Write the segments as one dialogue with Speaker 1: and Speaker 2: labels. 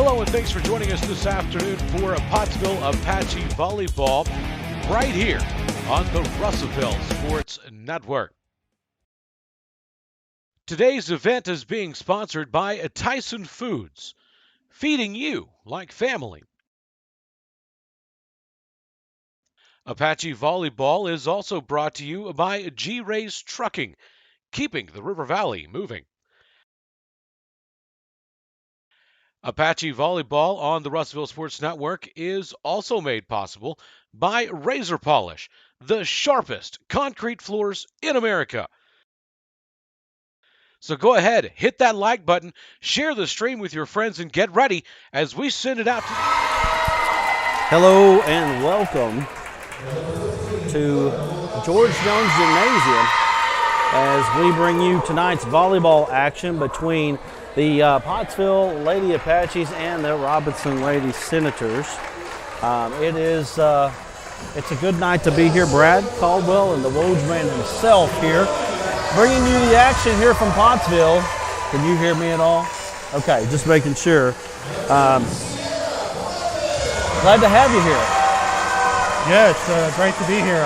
Speaker 1: Hello and thanks for joining us this afternoon for Pottsville Apache Volleyball right here on the Russellville Sports Network. Today's event is being sponsored by Tyson Foods, feeding you like family. Apache Volleyball is also brought to you by G-Rays Trucking, keeping the River Valley moving. Apache Volleyball on the Russellville Sports Network is also made possible by Razor Polish, the sharpest concrete floors in America. So go ahead, hit that like button, share the stream with your friends, and get ready as we send it out to...
Speaker 2: Hello and welcome to George Jones Gymnasium as we bring you tonight's volleyball action between the Pottsville Lady Apaches and the Robinson Lady Senators. It's a good night to be here. Brad Caldwell and the Woj man himself here, bringing you the action here from Pottsville. Can you hear me at all? Okay, just making sure. Glad to have you here.
Speaker 3: Yeah, it's great to be here.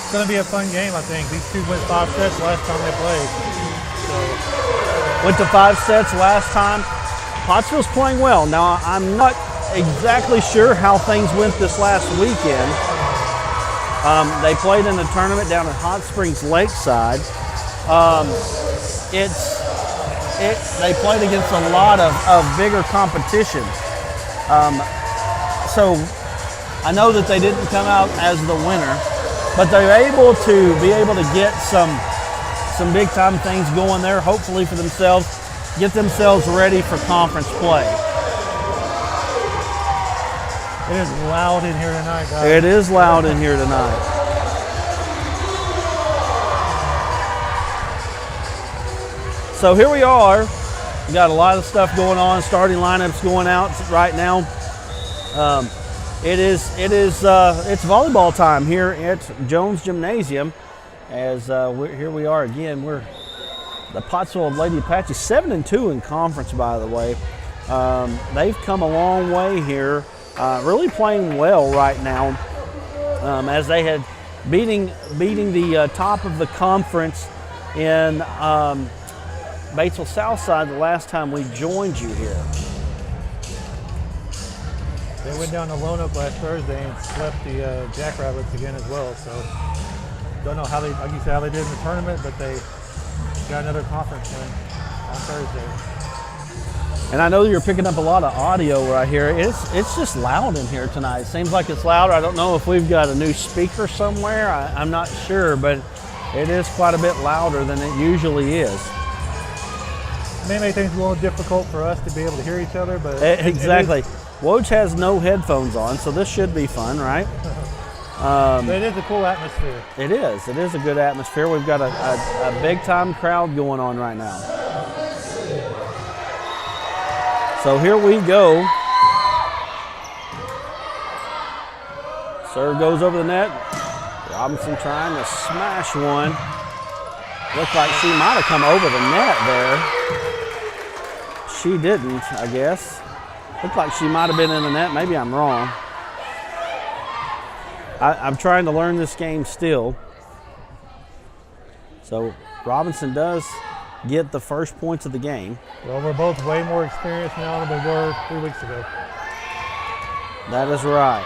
Speaker 3: It's going to be a fun game, I think. These two went 5 sets last time they played.
Speaker 2: Went to 5 sets last time. Pottsville's playing well. Now, I'm not exactly sure how things went this last weekend. They played in a tournament down at Hot Springs Lakeside. They played against a lot of bigger competition. So I know that they didn't come out as the winner, but they're able to get some big time things going there, hopefully for themselves, get themselves ready for conference play.
Speaker 3: It is loud in here tonight, guys.
Speaker 2: It is loud in here tonight. So here we are. We got a lot of stuff going on. Starting lineups going out right now. It's volleyball time here at Jones Gymnasium. As here we are again. We're the Pottsville Lady Apache, 7-2 in conference, by the way. They've come a long way here, really playing well right now, as they had beating the top of the conference in Batesville Southside the last time we joined you here.
Speaker 3: They went down to Lonoke last Thursday and swept the Jackrabbits again as well. So don't know how they, like you said, how they did in the tournament, but they got another conference win on Thursday.
Speaker 2: And I know you're picking up a lot of audio right here. It's just loud in here tonight. It seems like it's louder. I don't know if we've got a new speaker somewhere. I'm not sure, but it is quite a bit louder than it usually is.
Speaker 3: It may make things a little difficult for us to be able to hear each other, but
Speaker 2: exactly. Woj has no headphones on, so this should be fun, right?
Speaker 3: But it is a cool atmosphere.
Speaker 2: It is. It is a good atmosphere. We've got a big-time crowd going on right now. So here we go. Serve goes over the net. Robinson trying to smash one. Looked like she might have come over the net there. She didn't, I guess. Looked like she might have been in the net. Maybe I'm wrong. I'm trying to learn this game still. So Robinson does get the first points of the game.
Speaker 3: Well, we're both way more experienced now than we were 3 weeks ago.
Speaker 2: That is right.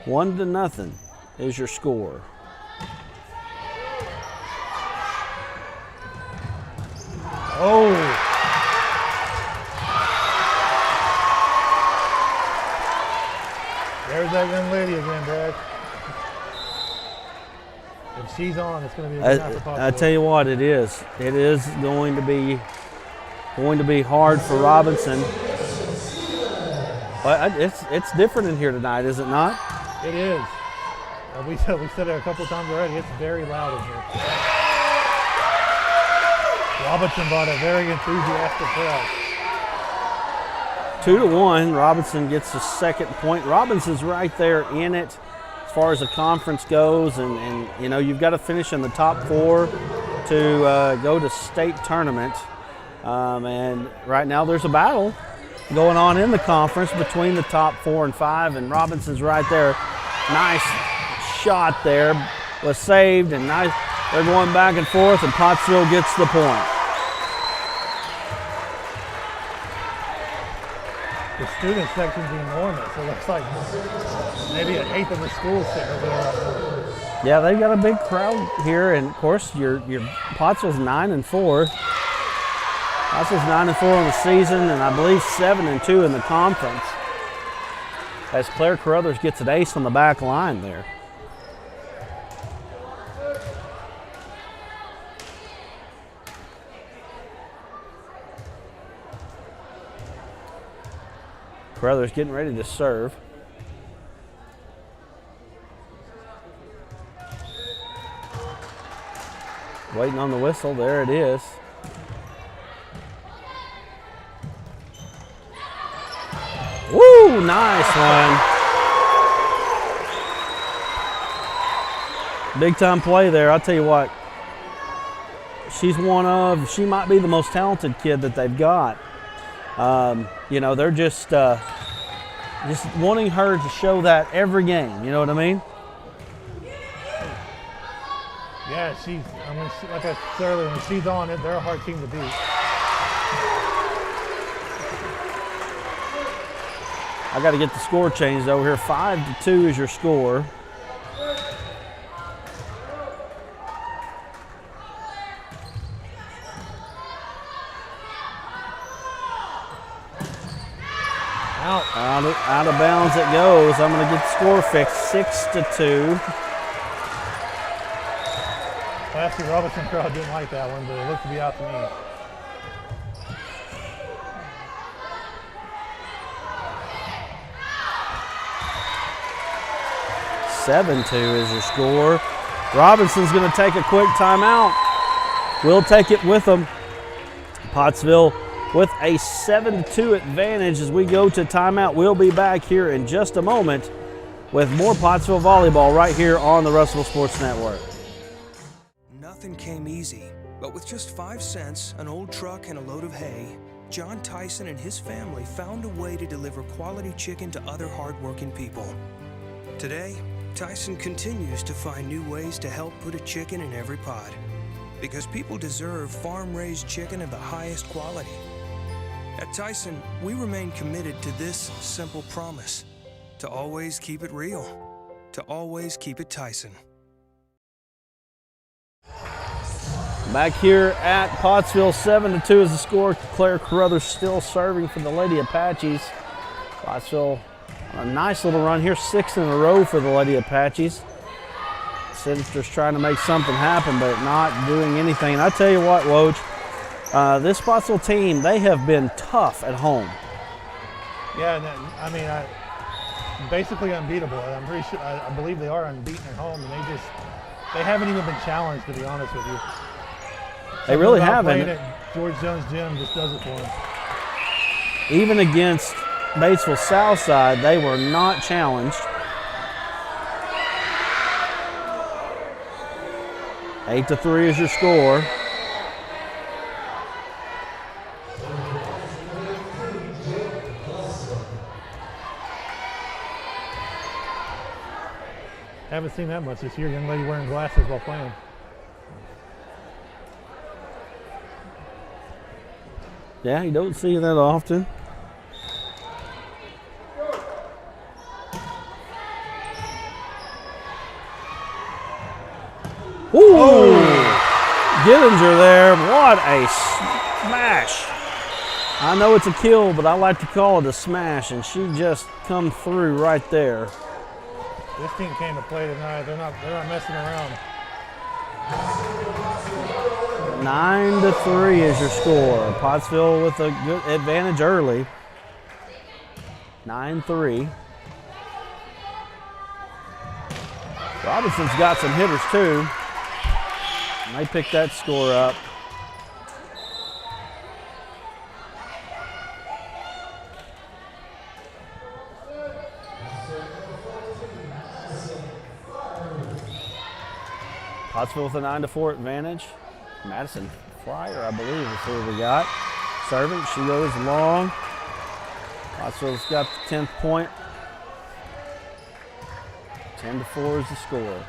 Speaker 2: 1-0 is your score.
Speaker 3: Oh! There's that young lady again, Brad. If she's on, it's going to be a good night for Pottsville.
Speaker 2: I tell you what, it is. It is going to be hard for Robinson. But it's different in here tonight, is it not?
Speaker 3: It is. We said it a couple times already. It's very loud in here. Robinson brought a very enthusiastic crowd.
Speaker 2: 2-1, Robinson gets the second point. Robinson's right there in it as far as the conference goes, and you know, you've got to finish in the top 4 to go to state tournament. And right now there's a battle going on in the conference between the top 4 and 5, and Robinson's right there. Nice shot there, was saved, and nice. They're going back and forth, and Pottsville gets the point.
Speaker 3: The student section's enormous. It looks like maybe an eighth of the school sitting over there.
Speaker 2: Yeah, they've got a big crowd here, and of course your Pottsville's 9-4. Pottsville's 9-4 on the season, and I believe 7-2 in the conference. As Claire Carruthers gets an ace on the back line there. Carruthers getting ready to serve. Waiting on the whistle, there it is. Woo, nice one. Big time play there, I'll tell you what. She might be the most talented kid that they've got. You know, they're just wanting her to show that every game, you know what I mean?
Speaker 3: Yeah, like I said earlier, when she's on it, they're a hard team to beat.
Speaker 2: I got to get the score changed over here. 5-2 is your score. Out of bounds it goes. I'm going to get the score fixed. 6-2.
Speaker 3: Classy Robinson crowd didn't like that one, but it looked to be out to me.
Speaker 2: (7-2) is your score. Robinson's going to take a quick timeout. We'll take it with them. Pottsville with a 7-2 advantage as we go to timeout. We'll be back here in just a moment with more Pottsville volleyball right here on the Russellville Sports Network.
Speaker 4: Nothing came easy, but with just 5 cents, an old truck, and a load of hay, John Tyson and his family found a way to deliver quality chicken to other hardworking people. Today, Tyson continues to find new ways to help put a chicken in every pot, because people deserve farm-raised chicken of the highest quality. At Tyson, we remain committed to this simple promise: to always keep it real, to always keep it Tyson.
Speaker 2: Back here at Pottsville, 7-2 is the score. Claire Carruthers still serving for the Lady Apaches. Pottsville on a nice little run here, 6 in a row for the Lady Apaches. Sisters trying to make something happen, but not doing anything. I tell you what, Woj, this Pottsville team, they have been tough at home.
Speaker 3: Yeah, I mean, basically unbeatable. I'm pretty sure, I believe they are unbeaten at home, and they haven't even been challenged, to be honest with you.
Speaker 2: They really haven't.
Speaker 3: Playing at George Jones Gym just does it for them.
Speaker 2: Even against Batesville Southside, they were not challenged. 8-3 is your score.
Speaker 3: Haven't seen that much this year. Young lady wearing glasses while playing.
Speaker 2: Yeah, you don't see that often. Ooh! Gillinger there. What a smash. I know it's a kill, but I like to call it a smash, and she just come through right there.
Speaker 3: This team came to play tonight. They're not messing around.
Speaker 2: 9-3 is your score. Pottsville with a good advantage early. 9-3. Robinson's got some hitters too. And they picked that score up. Pottsville with a 9-4 advantage. Madison Fryer, I believe, is who we got. Serving, she goes long. Pottsville's got the 10th point. 10-4 is the score.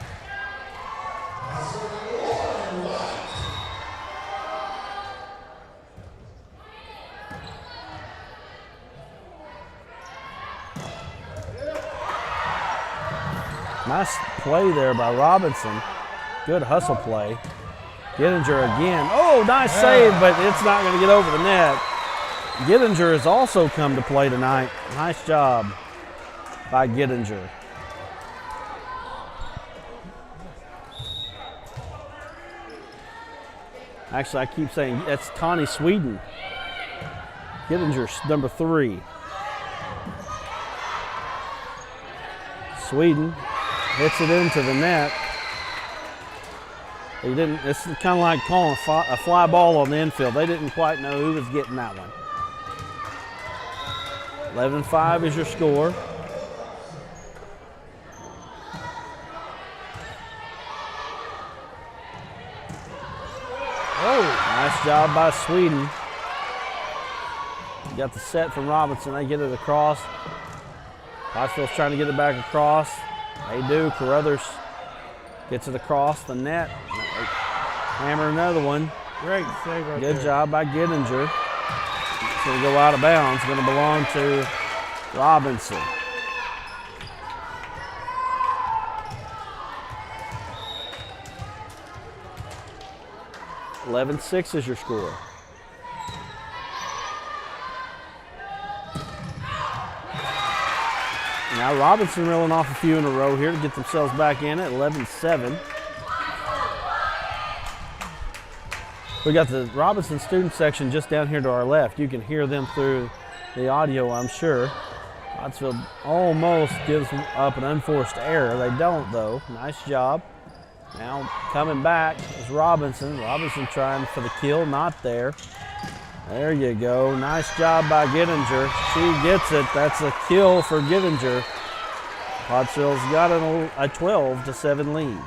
Speaker 2: Nice play there by Robinson. Good hustle play. Gittinger again. Oh, nice save, but it's not going to get over the net. Gittinger has also come to play tonight. Nice job by Gittinger. Actually, I keep saying that's Connie Sweden. Gittinger's number 3. Sweden hits it into the net. He didn't. It's kind of like calling a fly ball on the infield. They didn't quite know who was getting that one. 11-5 is your score. Oh, nice job by Sweden. Got the set from Robinson. They get it across. Pottsville's trying to get it back across. They do. Carruthers gets it across the net. Hammer another one.
Speaker 3: Great save right
Speaker 2: Good
Speaker 3: there.
Speaker 2: job by Gittinger. It's going to go out of bounds. Going to belong to Robinson. (11-6) is your score. Now Robinson reeling off a few in a row here to get themselves back in at 11-7. We got the Robinson student section just down here to our left. You can hear them through the audio, I'm sure. Pottsville almost gives up an unforced error. They don't, though. Nice job. Now coming back is Robinson. Robinson trying for the kill, not there. There you go. Nice job by Gittinger. She gets it. That's a kill for Gittinger. Pottsville's got a 12-7 lead.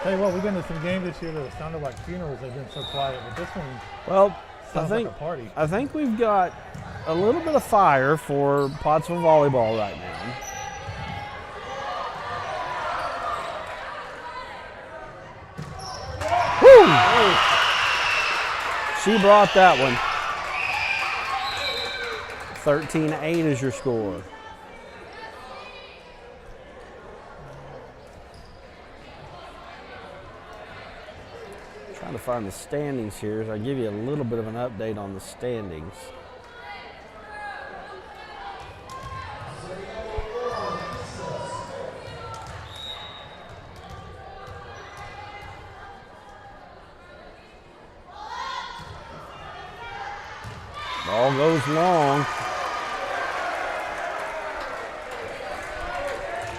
Speaker 3: Tell you what, we've been to some games this year that sounded like funerals. They've been so quiet, but this one
Speaker 2: Well,
Speaker 3: sounds like a party.
Speaker 2: I think we've got a little bit of fire for Pottsville volleyball right now. Woo! She brought that one. 13-8 is your score. Trying to find the standings here. I'll give you a little bit of an update on the standings. Ball goes long.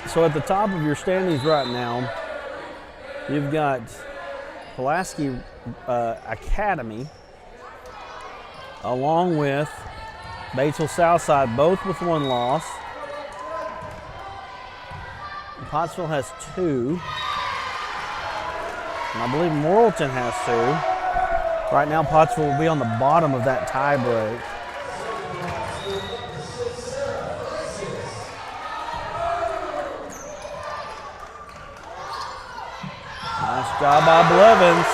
Speaker 2: So at the top of your standings right now, you've got Pulaski Academy along with Batesville Southside, both with 1 loss. Pottsville has 2. And I believe Morrilton has 2. Right now, Pottsville will be on the bottom of that tie break. Nice job by Blevins.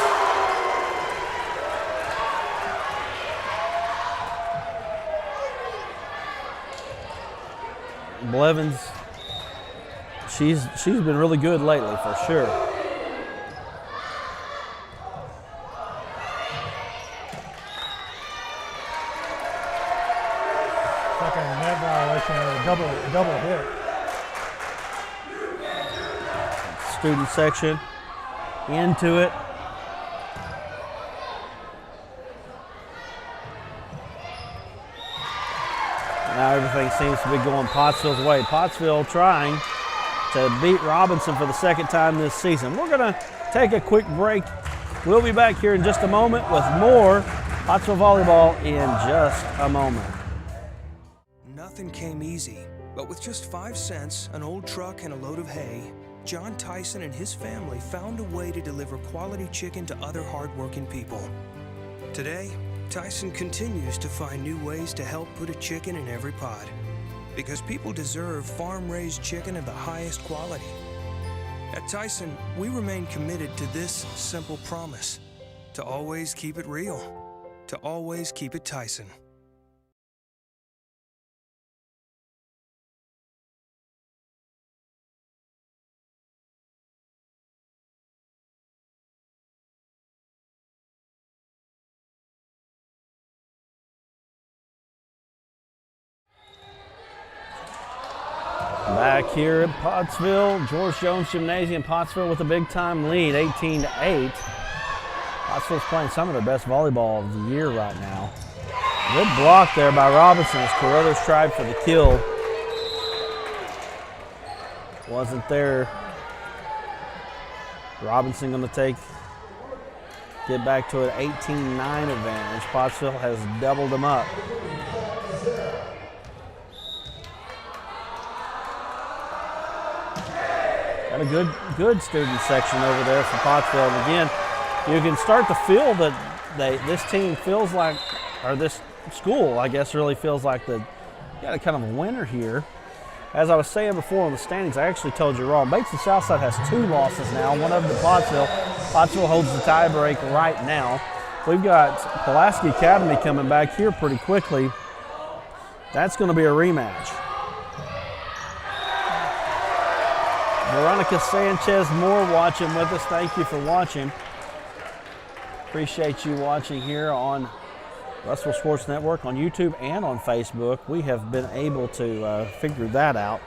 Speaker 2: Blevins, she's been really good lately for sure.
Speaker 3: Like a net violation or a double hit.
Speaker 2: Student section into it. Now everything seems to be going Pottsville's way. Pottsville trying to beat Robinson for the 2nd time this season. We're gonna take a quick break. We'll be back here in just a moment with more Pottsville Volleyball in just a moment.
Speaker 4: Nothing came easy, but with just 5 cents, an old truck, and a load of hay, John Tyson and his family found a way to deliver quality chicken to other hardworking people. Today, Tyson continues to find new ways to help put a chicken in every pot, because people deserve farm-raised chicken of the highest quality. At Tyson, we remain committed to this simple promise: to always keep it real, to always keep it Tyson.
Speaker 2: Back here at Pottsville, George Jones Gymnasium, Pottsville with a big-time lead, 18-8. Pottsville's playing some of their best volleyball of the year right now. Good block there by Robinson as Carruthers tried for the kill. Wasn't there. Robinson going to get back to an 18-9 advantage. Pottsville has doubled them up. Got a good student section over there for Pottsville. And again, you can start to feel that this team feels like, or this school, I guess, really feels like got a kind of a winner here. As I was saying before on the standings, I actually told you wrong. Bates and Southside has 2 losses now, one of them to Pottsville. Pottsville holds the tiebreak right now. We've got Pulaski Academy coming back here pretty quickly. That's going to be a rematch. Veronica Sanchez-Moore watching with us. Thank you for watching. Appreciate you watching here on Russell Sports Network on YouTube and on Facebook. We have been able to figure that out.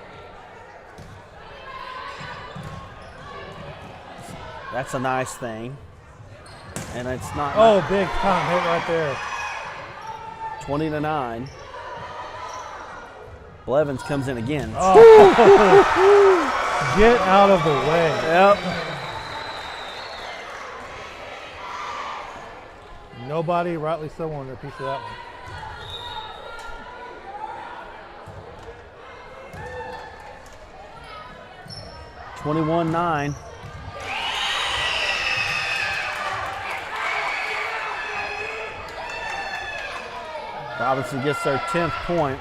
Speaker 2: That's a nice thing. And it's not.
Speaker 3: Oh, big time hit right there.
Speaker 2: 20-9. Blevins comes in again.
Speaker 3: Oh. Get out of the way.
Speaker 2: Yep.
Speaker 3: Nobody, rightly so, wanted a piece of that one.
Speaker 2: 21-9. Robinson gets their 10th point.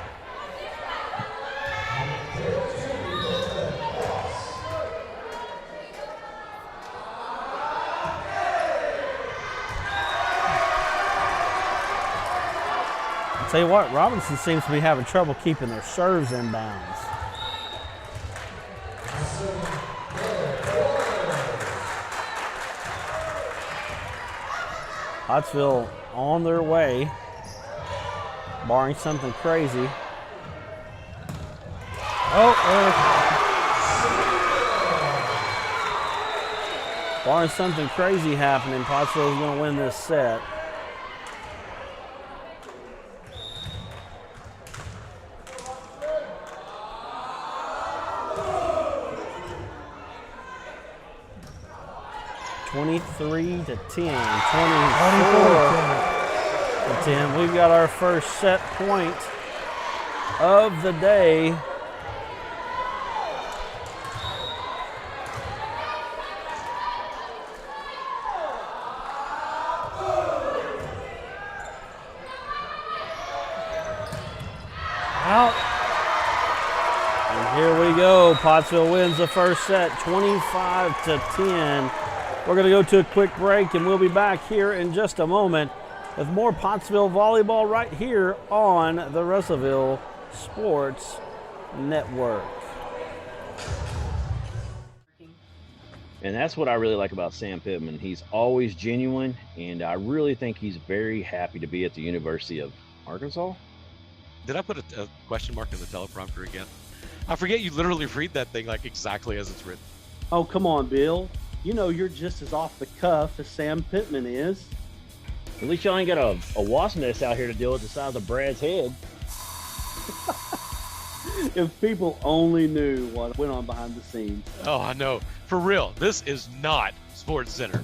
Speaker 2: Tell you what, Robinson seems to be having trouble keeping their serves in bounds. Pottsville on their way, barring something crazy. Barring something crazy happening, Pottsville is going to win this set. (23-10), 24 to 10. We've got our first set point of the day.
Speaker 3: Out.
Speaker 2: And here we go. Pottsville wins the first set, 25-10. We're going to go to a quick break, and we'll be back here in just a moment with more Pottsville volleyball right here on the Russellville Sports Network.
Speaker 5: And that's what I really like about Sam Pittman. He's always genuine, and I really think he's very happy to be at the University of Arkansas.
Speaker 1: Did I put a question mark in the teleprompter again? I forget you literally read that thing like exactly as it's written.
Speaker 2: Oh, come on, Bill. You know you're just as off the cuff as Sam Pittman is.
Speaker 5: At least y'all ain't got a wasp nest out here to deal with the size of Brad's head.
Speaker 2: If people only knew what went on behind the scenes.
Speaker 1: Oh, I know. For real, this is not Sports Center.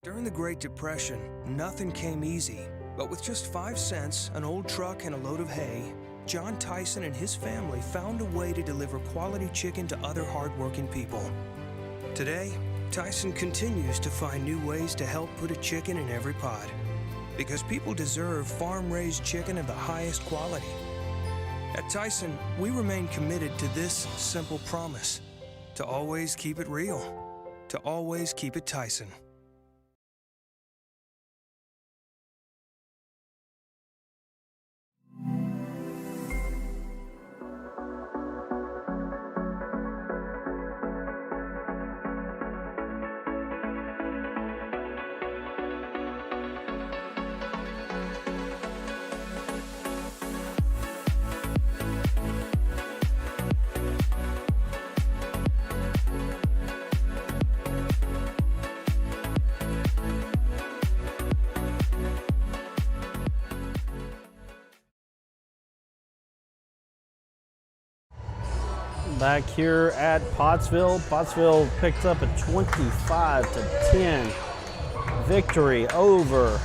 Speaker 4: During the Great Depression, nothing came easy. But with just 5 cents, an old truck, and a load of hay, John Tyson and his family found a way to deliver quality chicken to other hardworking people. Today, Tyson continues to find new ways to help put a chicken in every pot. Because people deserve farm-raised chicken of the highest quality. At Tyson, we remain committed to this simple promise: to always keep it real, to always keep it Tyson.
Speaker 2: Back here at Pottsville. Pottsville picked up a 25-10 victory over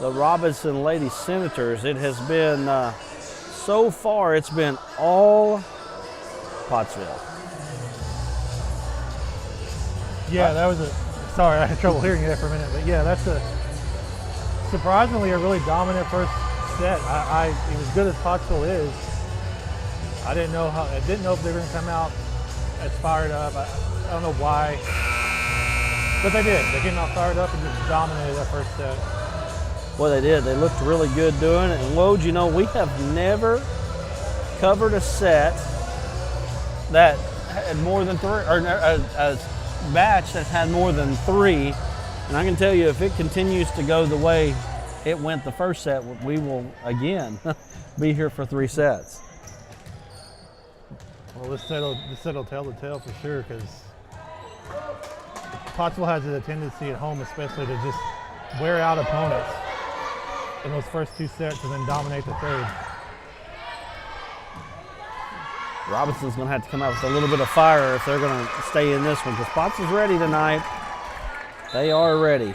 Speaker 2: the Robinson Lady Senators. It has been, so far, it's been all Pottsville.
Speaker 3: Yeah, that was sorry, I had trouble hearing you there for a minute, but yeah, that's surprisingly a really dominant first set. It was good as Pottsville is. I didn't know if they were going to come out as fired up. I don't know why, but they did. They came out fired up and just dominated that first set.
Speaker 2: Well, they did. They looked really good doing it. And Woj, you know, we have never covered a set that had more than three, or a batch that had more than three. And I can tell you, if it continues to go the way it went the first set, we will again be here for 3 sets.
Speaker 3: Well, this set will tell the tale for sure, because Pottsville has a tendency at home especially to just wear out opponents in those first 2 sets and then dominate the third.
Speaker 2: Robinson's going to have to come out with a little bit of fire if they're going to stay in this one, because Potts is ready tonight. They are ready.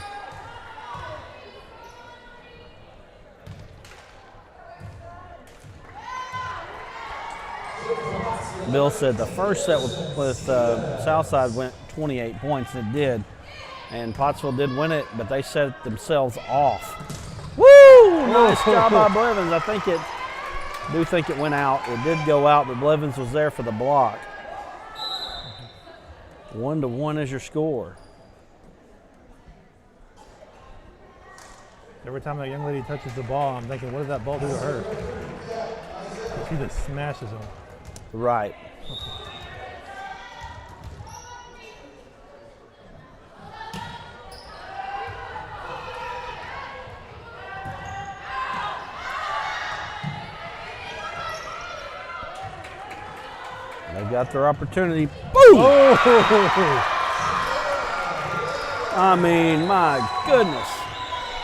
Speaker 2: Bill said the first set with Southside went 28 points, and it did. And Pottsville did win it, but they set themselves off. Woo! Nice job by Blevins. I do think it went out. It did go out, but Blevins was there for the block. 1-1 is your score.
Speaker 3: Every time that young lady touches the ball, I'm thinking, what did that ball do to her? She just smashes them.
Speaker 2: Right. They got their opportunity. Boom!
Speaker 3: Oh!
Speaker 2: I mean, my goodness.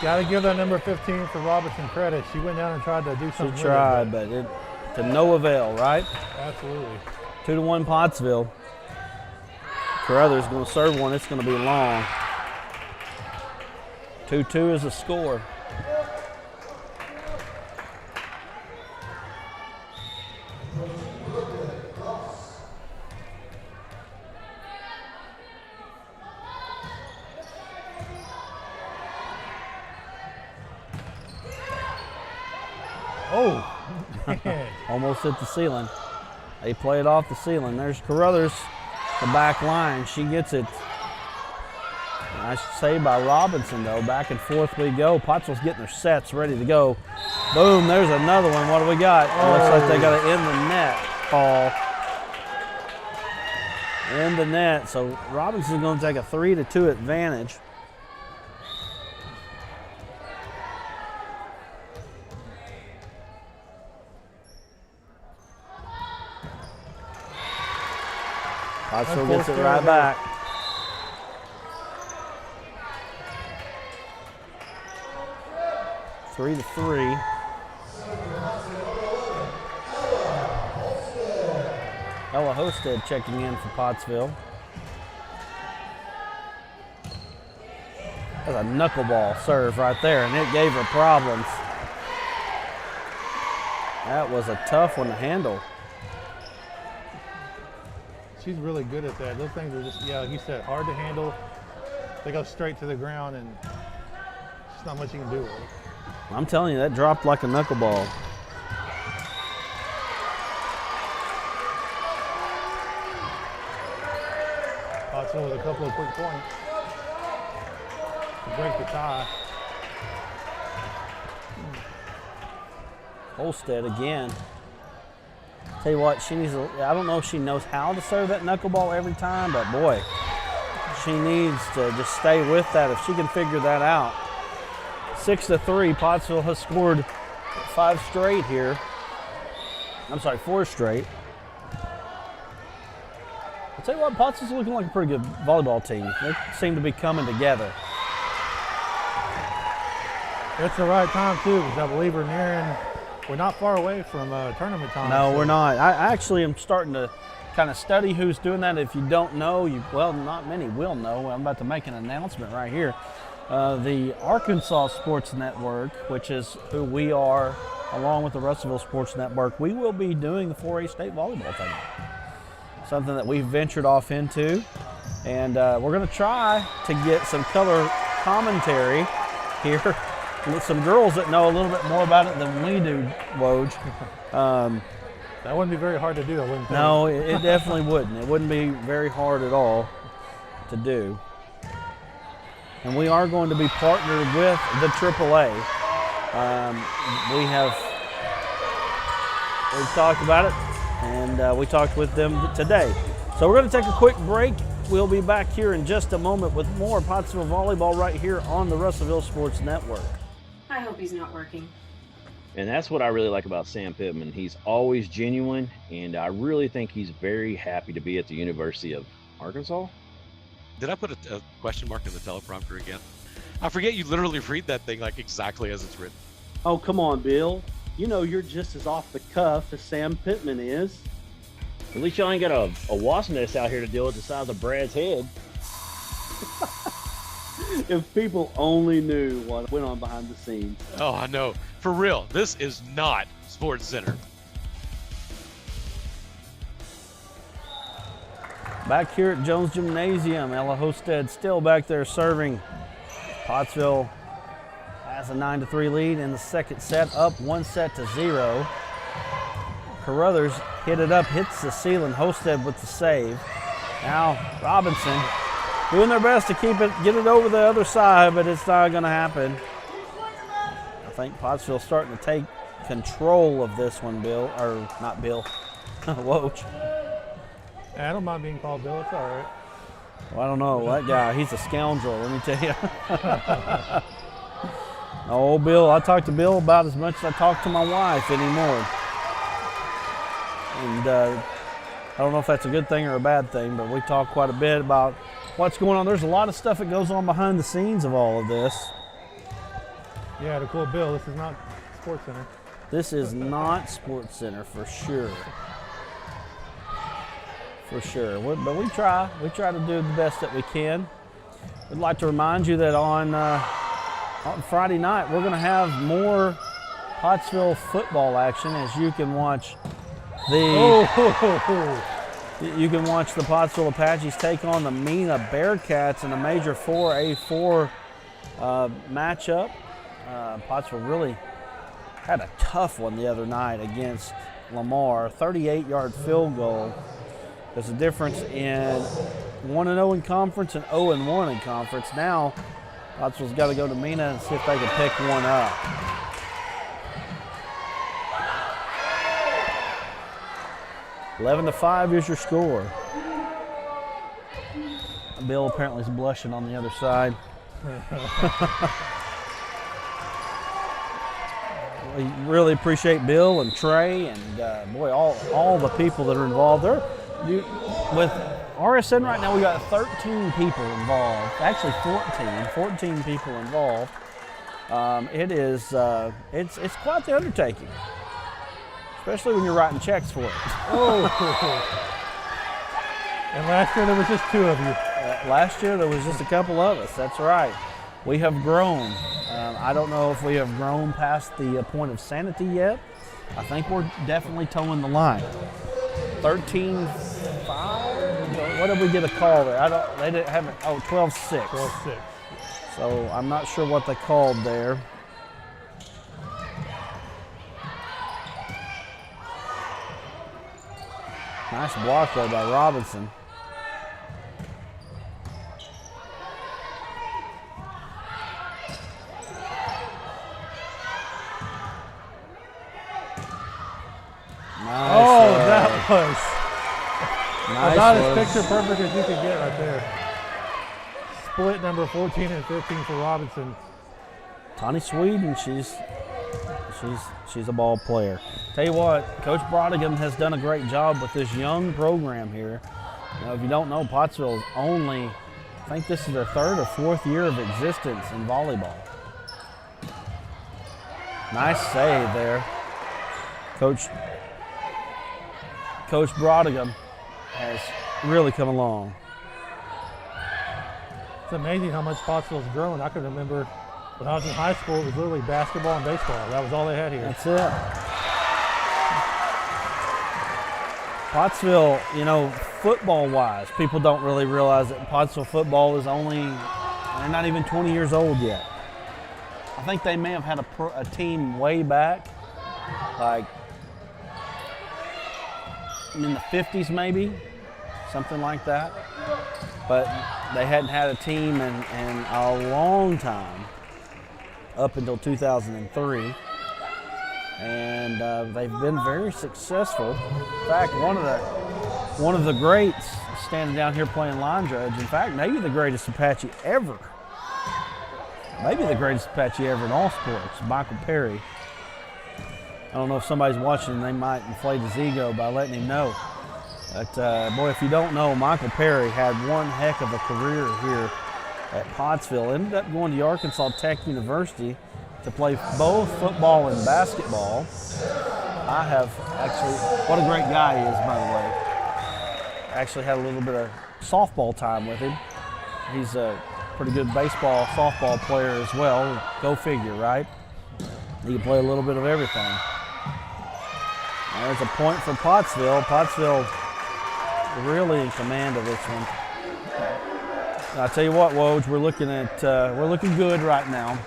Speaker 3: Got to give that number 15 for Robinson credit. She went down and tried to do something.
Speaker 2: She tried, but to no avail, right?
Speaker 3: Absolutely.
Speaker 2: 2-1 Pottsville. Carruthers going to serve one. It's going to be long. 2-2 is the score.
Speaker 3: Oh,
Speaker 2: Almost hit the ceiling. They play it off the ceiling. There's Carruthers, the back line. She gets it, I should say, by Robinson, though. Back and forth we go. Pottsville's getting their sets ready to go. Boom, there's another one. What do we got? Looks like they got it in the net call. in the net. So Robinson's going to take a 3-2 advantage. Pottsville gets it right back. Three to 3. Ella Hosted checking in for Pottsville. That's a knuckleball serve right there, and it gave her problems. That was a tough one to handle.
Speaker 3: She's really good at that. Those things are just, yeah, like you said, hard to handle. They go straight to the ground, and there's not much you can do with it.
Speaker 2: I'm telling you, that dropped like a knuckleball.
Speaker 3: Pottsville with a couple of quick points to break the tie.
Speaker 2: Holstead again. Tell you what, she needs. I don't know if she knows how to serve that knuckleball every time, but boy, she needs to just stay with that if she can figure that out. 6-3. Pottsville has scored 5 straight here. I'm sorry, 4 straight. I'll tell you what, Pottsville's looking like a pretty good volleyball team. They seem to be coming together.
Speaker 3: It's the right time too, because I believe we're not far away from tournament time.
Speaker 2: No,
Speaker 3: so.
Speaker 2: we're not. I actually am starting to kind of study who's doing that. If you don't know, well, not many will know. I'm about to make an announcement right here. The Arkansas Sports Network, which is who we are, along with the Russellville Sports Network, we will be doing the 4A state volleyball tournament. Something that we've ventured off into. And we're going to try to get some color commentary here with some girls that know a little bit more about it than we do, Woj.
Speaker 3: That wouldn't be very hard to do, I wouldn't think.
Speaker 2: No, it definitely wouldn't. It wouldn't be very hard at all to do. And we are going to be partnered with the AAA. We've talked about it, and we talked with them today. So we're going to take a quick break. We'll be back here in just a moment with more Pottsville volleyball right here on the Russellville Sports Network.
Speaker 6: I hope he's not working.
Speaker 5: And that's what I really like about Sam Pittman. He's always genuine, and I really think he's very happy to be at the University of Arkansas.
Speaker 1: Did I put a question mark in the teleprompter again? I forget you literally read that thing like exactly as it's written.
Speaker 2: Oh, come on, Bill. You know you're just as off the cuff as Sam Pittman is.
Speaker 5: At least y'all ain't got a wasp nest out here to deal with the size of Brad's head.
Speaker 2: If people only knew what went on behind the scenes.
Speaker 1: Oh, I know. For real, this is not Sports Center.
Speaker 2: Back here at Jones Gymnasium, Ella Hosted still back there serving. Pottsville has a 9-3 lead in the second set, up 1-0. Carruthers hit it up, hits the ceiling. Hosted with the save. Now Robinson doing their best to get it over the other side, but it's not going to happen. I think Pottsville's starting to take control of this one, Bill, or not Bill, Woj.
Speaker 3: I don't mind being called Bill, it's all right.
Speaker 2: Well, I don't know, that guy, he's a scoundrel, let me tell you. Oh, Bill, I talk to Bill about as much as I talk to my wife anymore. And I don't know if that's a good thing or a bad thing, but we talk quite a bit about what's going on. There's a lot of stuff that goes on behind the scenes of all of this.
Speaker 3: Yeah, to quote Bill, this is not Sports Center.
Speaker 2: This is not Sports Center for sure. For sure, but we try to do the best that we can. We'd like to remind you that on Friday night we're going to have more Pottsville football action, as you can watch the Pottsville Apaches take on the Mena Bearcats in a major 4A4 matchup. Pottsville really had a tough one the other night against Lamar, 38-yard field goal. There's a difference in 1-0 in conference and 0-1 in conference. Now, Pottsville's got to go to Mena and see if they can pick one up. $11-5 is your score. Bill apparently is blushing on the other side. We really appreciate Bill and Trey and boy, all the people that are involved. With RSN right now, we got 13 people involved. Actually, 14 people involved. It's quite the undertaking, especially when you're writing checks for it.
Speaker 3: Oh. And last year there was just 2 of you.
Speaker 2: Last year there was just a couple of us. That's right. We have grown. I don't know if we have grown past the point of sanity yet. I think we're definitely towing the line. 13-5. What did we get a call there? They didn't have it. Oh, 12-6.
Speaker 3: 12-6.
Speaker 2: So I'm not sure what they called there. Nice block there by Robinson.
Speaker 3: Oh, that was
Speaker 2: nice
Speaker 3: about as picture perfect as you could get right there. Split number 14 and 15 for Robinson.
Speaker 2: Tani Sweden, she's a ball player. Tell you what, Coach Brodigan has done a great job with this young program here. You know, if you don't know, Pottsville is only, I think this is their 3rd or 4th year of existence in volleyball. Nice save there. Coach Brodigan has really come along.
Speaker 3: It's amazing how much Pottsville's grown. I can remember when I was in high school, it was literally basketball and baseball. That was all they had here.
Speaker 2: That's it. Pottsville, you know, football-wise, people don't really realize that Pottsville football is they're not even 20 years old yet. I think they may have had a team way back, like in the 50s maybe, something like that. But they hadn't had a team in a long time, up until 2003. And they've been very successful. In fact, one of the greats standing down here playing line judge. In fact, maybe the greatest Apache ever. Maybe the greatest Apache ever in all sports, Michael Perry. I don't know if somebody's watching and they might inflate his ego by letting him know. But boy, if you don't know, Michael Perry had one heck of a career here at Pottsville. Ended up going to Arkansas Tech University to play both football and basketball. I have actually, what a great guy he is, by the way. Actually had a little bit of softball time with him. He's a pretty good baseball, softball player as well. Go figure, right? He can play a little bit of everything. There's a point for Pottsville. Pottsville really in command of this one. I'll tell you what, Woj, we're looking good right now.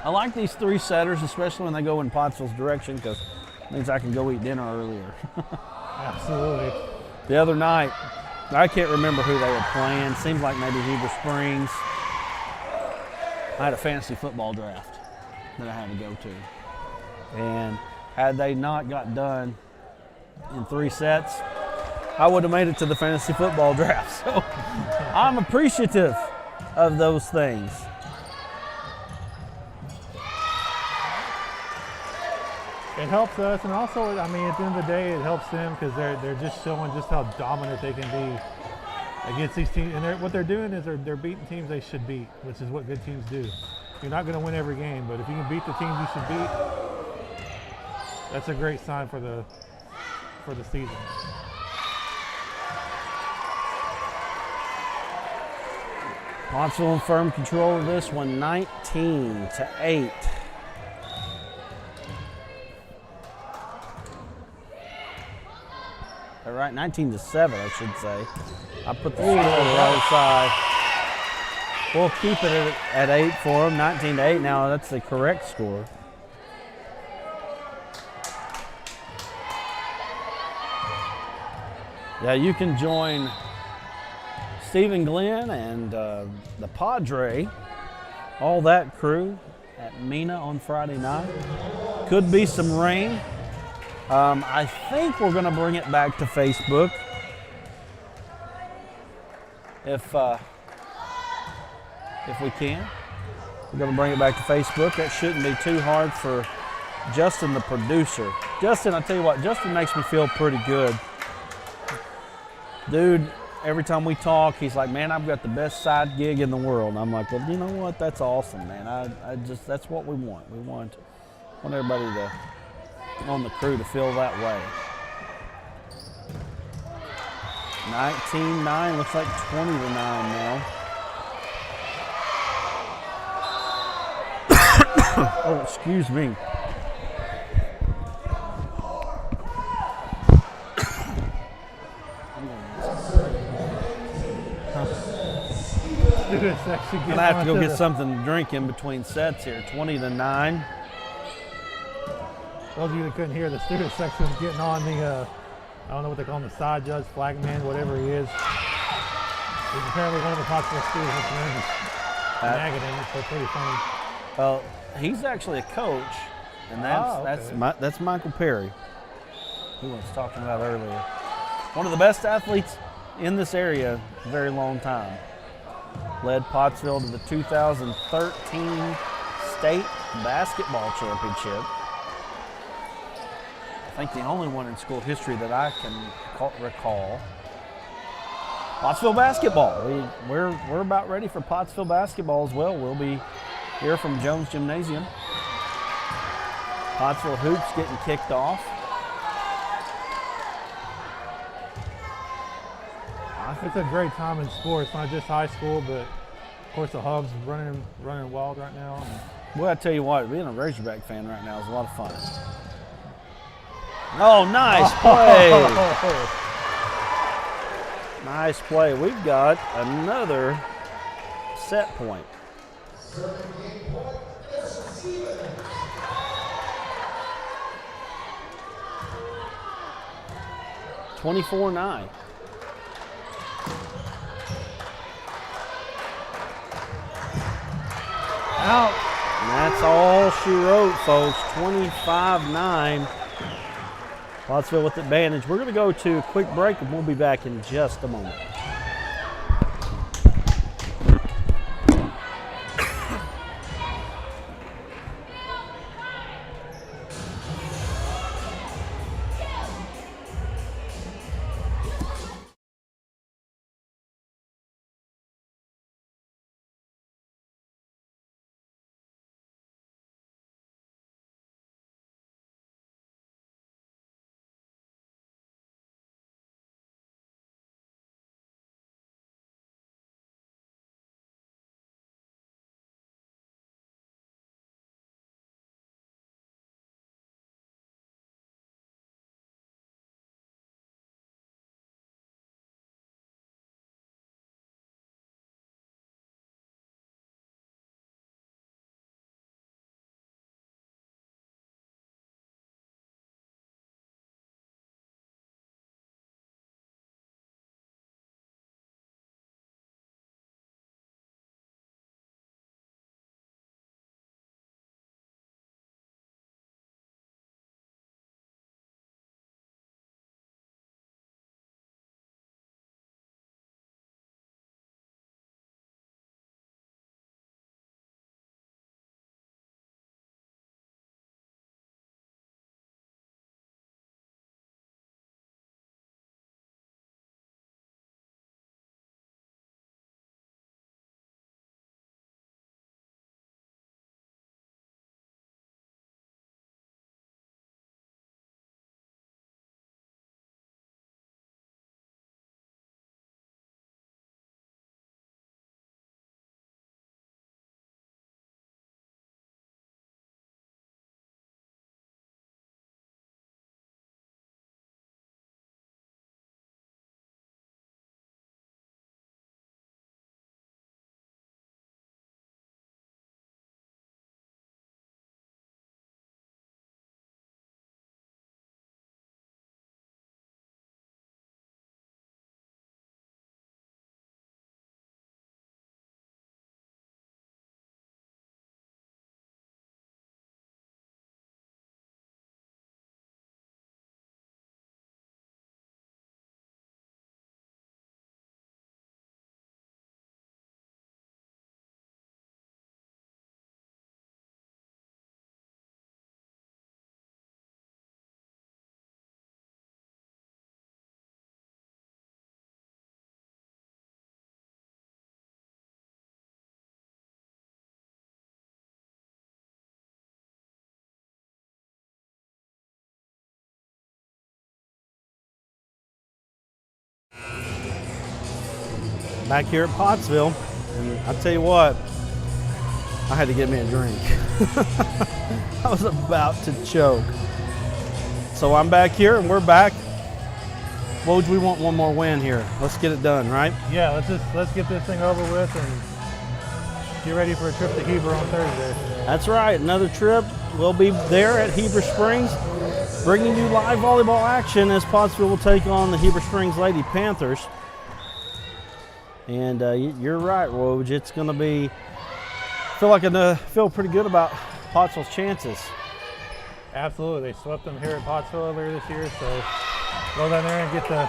Speaker 2: I like these 3 setters, especially when they go in Pottsville's direction, because it means I can go eat dinner earlier.
Speaker 3: Absolutely.
Speaker 2: The other night, I can't remember who they were playing. Seems like maybe Heber Springs. I had a fantasy football draft that I had to go to. And had they not got done in 3 sets, I would have made it to the fantasy football draft. So I'm appreciative of those things.
Speaker 3: It helps us, and also, I mean, at the end of the day, it helps them because they're just showing just how dominant they can be against these teams. And what they're doing is they're beating teams they should beat, which is what good teams do. You're not going to win every game, but if you can beat the teams you should beat, that's a great sign for the season.
Speaker 2: Pottsville in firm control of this one, 19-8. All right, 19-7, I should say. I put the score on the other side. We'll keep it at 8 for them, 19-8. Now that's the correct score. Yeah, you can join Stephen Glenn and the Padre, all that crew at Mina on Friday night. Could be some rain. I think we're going to bring it back to Facebook. if we can. We're going to bring it back to Facebook. That shouldn't be too hard for Justin, the producer. Justin, I tell you what, Justin makes me feel pretty good. Dude, every time we talk, he's like, man, I've got the best side gig in the world. And I'm like, well, you know what? That's awesome, man. I just, that's what we want. We want everybody on the crew to feel that way. 19-9, looks like 20-9 now. Oh, excuse me.
Speaker 3: I'm
Speaker 2: gonna have to go get something to drink in between sets here. 20-9.
Speaker 3: Those of you that couldn't hear, the student section's getting on the, I don't know what they call him, the side judge, flagman, whatever he is. He's apparently one of the Pottsville students that's nagging him, so pretty funny.
Speaker 2: Well, he's actually a coach, and that's Michael Perry, who I was talking about earlier. One of the best athletes in this area a very long time. Led Pottsville to the 2013 state basketball championship. I think the only one in school history that I can recall. Pottsville basketball. We're about ready for Pottsville basketball as well. We'll be here from Jones Gymnasium. Pottsville hoops getting kicked off.
Speaker 3: It's a great time in sports, not just high school, but of course the Hub's running wild right now.
Speaker 2: Well, I tell you what, being a Razorback fan right now is a lot of fun. Oh, nice play! Nice play. We've got another set point. $24-9.
Speaker 3: Out.
Speaker 2: And that's all she wrote, folks. 25-9. Pottsville with advantage. We're going to go to a quick break, and we'll be back in just a moment. back here at Pottsville, and I tell you what, I had to get me a drink. I was about to choke. So I'm back here, and we're back. Woj, we want one more win here. Let's get it done, right?
Speaker 3: Yeah, let's get this thing over with and get ready for a trip to Heber on Thursday.
Speaker 2: That's right, another trip. We'll be there at Heber Springs, bringing you live volleyball action as Pottsville will take on the Heber Springs Lady Panthers. And you're right, Woj. It's going to be. I feel pretty good about Pottsville's chances.
Speaker 3: Absolutely, they swept them here at Pottsville earlier this year, so go down there and get the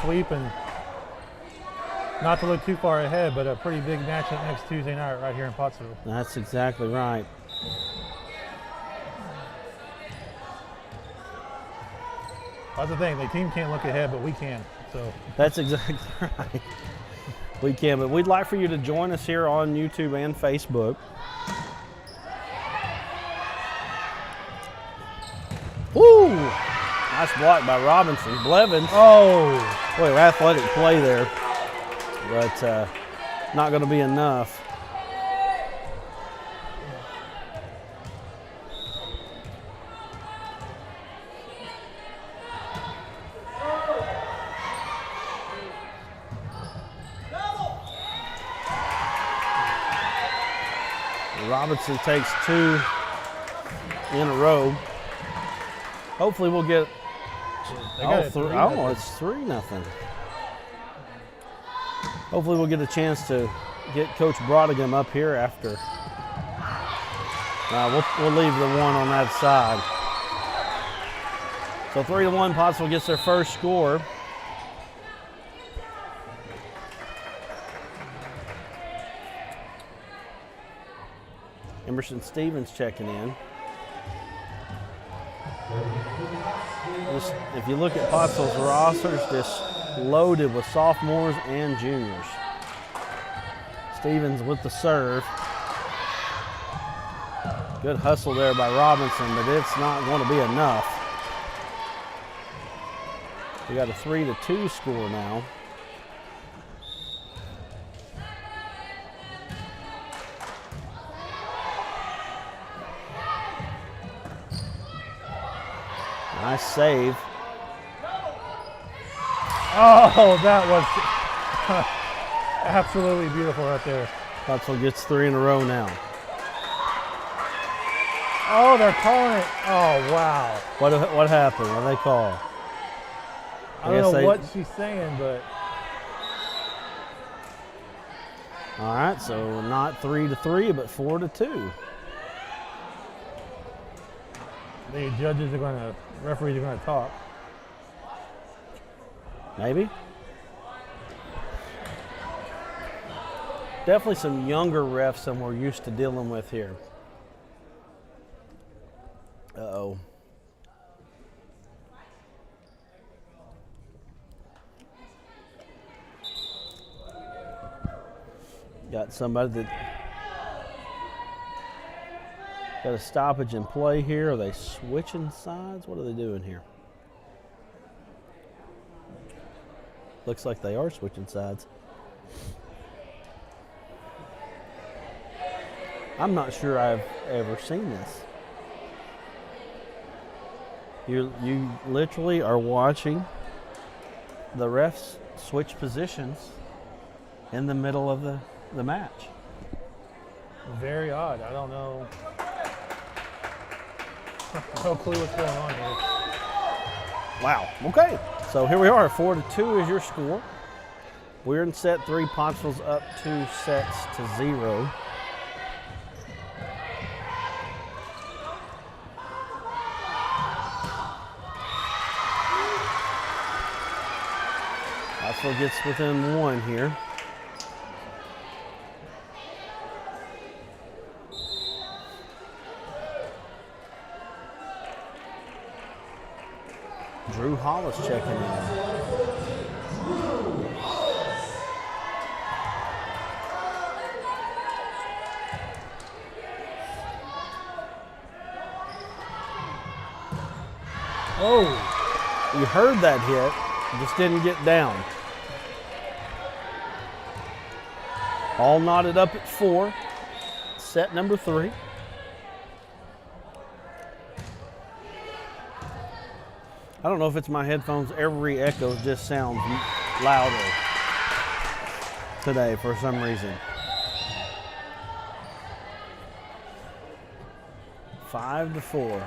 Speaker 3: sweep, and not to look too far ahead, but a pretty big matchup next Tuesday night right here in Pottsville.
Speaker 2: That's exactly right.
Speaker 3: That's the thing, the team can't look ahead, but we can. So
Speaker 2: that's exactly right. We can, but we'd like for you to join us here on YouTube and Facebook. Woo! Nice block by Robinson. Blevins. Oh! Boy, athletic play there, but not going to be enough. Robinson takes 2 in a row. Hopefully we'll get it's 3-0. Hopefully we'll get a chance to get Coach Brodigan up here after. We'll leave the 1 on that side. So 3-1, Pottsville gets their first score. Emerson Stevens checking in. If you look at Pottsville's roster, it's just loaded with sophomores and juniors. Stevens with the serve. Good hustle there by Robinson, but it's not going to be enough. We got a 3-2 score now. Nice save.
Speaker 3: Oh, that was absolutely beautiful right there.
Speaker 2: Pottsville gets 3 in a row now.
Speaker 3: Oh, they're calling it. Oh, wow.
Speaker 2: What happened? What did they call?
Speaker 3: I don't know what she's saying, but.
Speaker 2: All right, so not 3-3, but 4-2.
Speaker 3: The referees are going to talk.
Speaker 2: Maybe. Definitely some younger refs than we're used to dealing with here. Uh-oh. Got somebody that got a stoppage in play here. Are they switching sides? What are they doing here? Looks like they are switching sides. I'm not sure I've ever seen this. You literally are watching the refs switch positions in the middle of the match.
Speaker 3: Very odd. I don't know. No clue what's going on here.
Speaker 2: Wow. Okay. So here we are. 4-2 is your score. We're in set 3. Pottsville's up 2 sets to 0. Pottsville gets within 1 here. Drew Hollis checking in. Oh, you heard that hit, just didn't get down. All knotted up at 4. Set number 3. I don't know if it's my headphones. Every echo just sounds louder today for some reason. 5-4.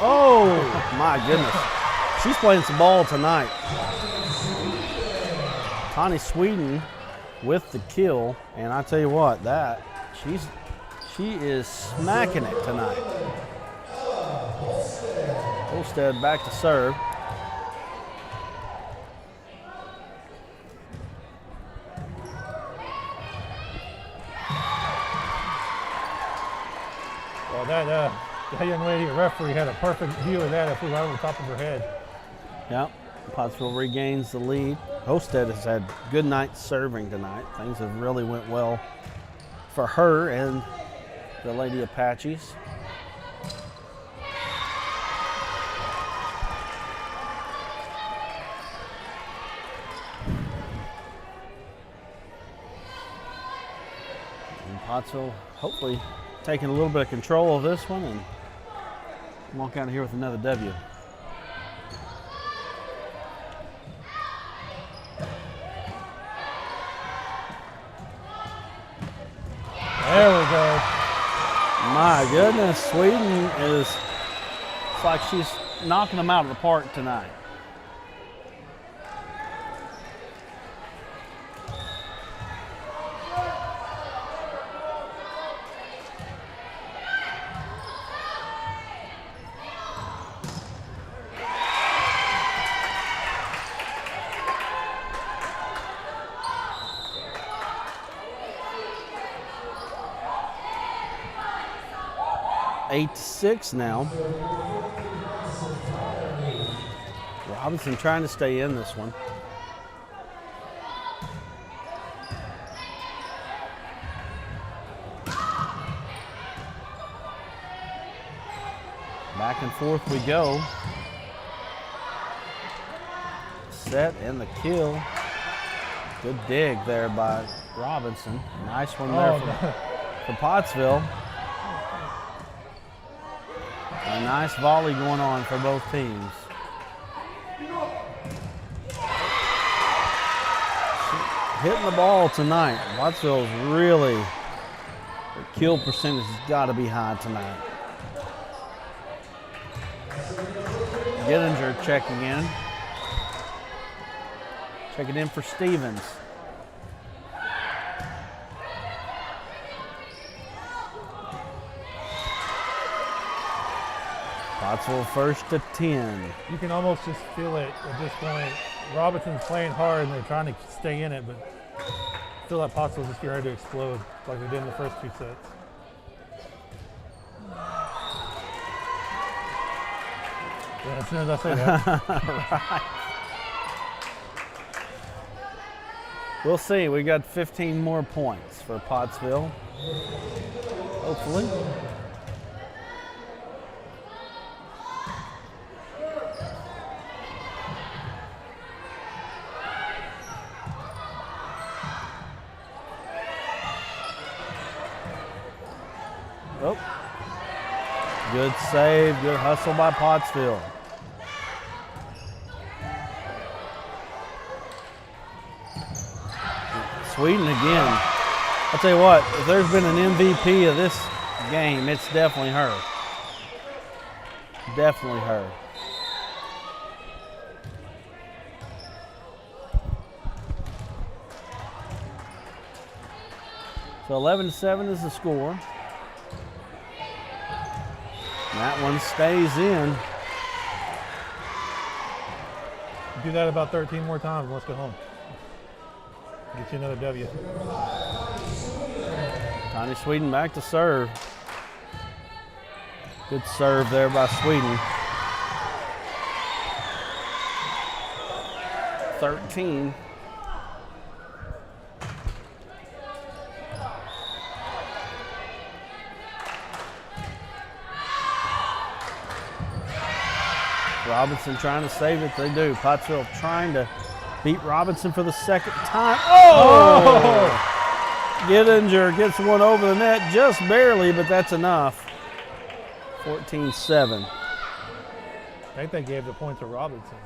Speaker 2: Oh, my goodness. She's playing some ball tonight. Tani Sweden with the kill, and I tell you what, she is smacking it tonight. Olstead back to serve.
Speaker 3: Well, that young lady, referee, had a perfect view of that if we were over the top of her head.
Speaker 2: Yep, Pottsville regains the lead. Olstead has had good nights serving tonight. Things have really went well for her and the Lady Apaches. And Pottsville hopefully taking a little bit of control of this one and walk out of here with another W.
Speaker 3: There we go.
Speaker 2: My goodness, Sweden it's like she's knocking them out of the park tonight. Eight to 6 now. Robinson trying to stay in this one. Back and forth we go. Set and the kill. Good dig there by Robinson. Nice one there for Pottsville. A nice volley going on for both teams. Hitting the ball tonight. Pottsville's really, their kill percentage has got to be high tonight. Gittinger checking in. Checking in for Stevens. Pottsville first to 10.
Speaker 3: You can almost just feel it at this point. Robinson's playing hard and they're trying to stay in it, but I feel like Pottsville's just getting ready to explode like they did in the first 2 sets. Yeah, as soon as I say that.
Speaker 2: Right. We'll see. We got 15 more points for Pottsville. Hopefully. Oh. Good save, good hustle by Pottsville. Sweden again. I'll tell you what, if there's been an MVP of this game, it's definitely her. Definitely her. So 11-7 is the score. That one stays in.
Speaker 3: Do that about 13 more times and let's go home. Get you another W.
Speaker 2: Tani Sweden back to serve. Good serve there by Sweden. 13. Robinson trying to save it. They do. Pottsville trying to beat Robinson for the second time. Oh! Gettinger gets one over the net just barely, but that's enough. 14-7.
Speaker 3: I think they gave the point to Robinson.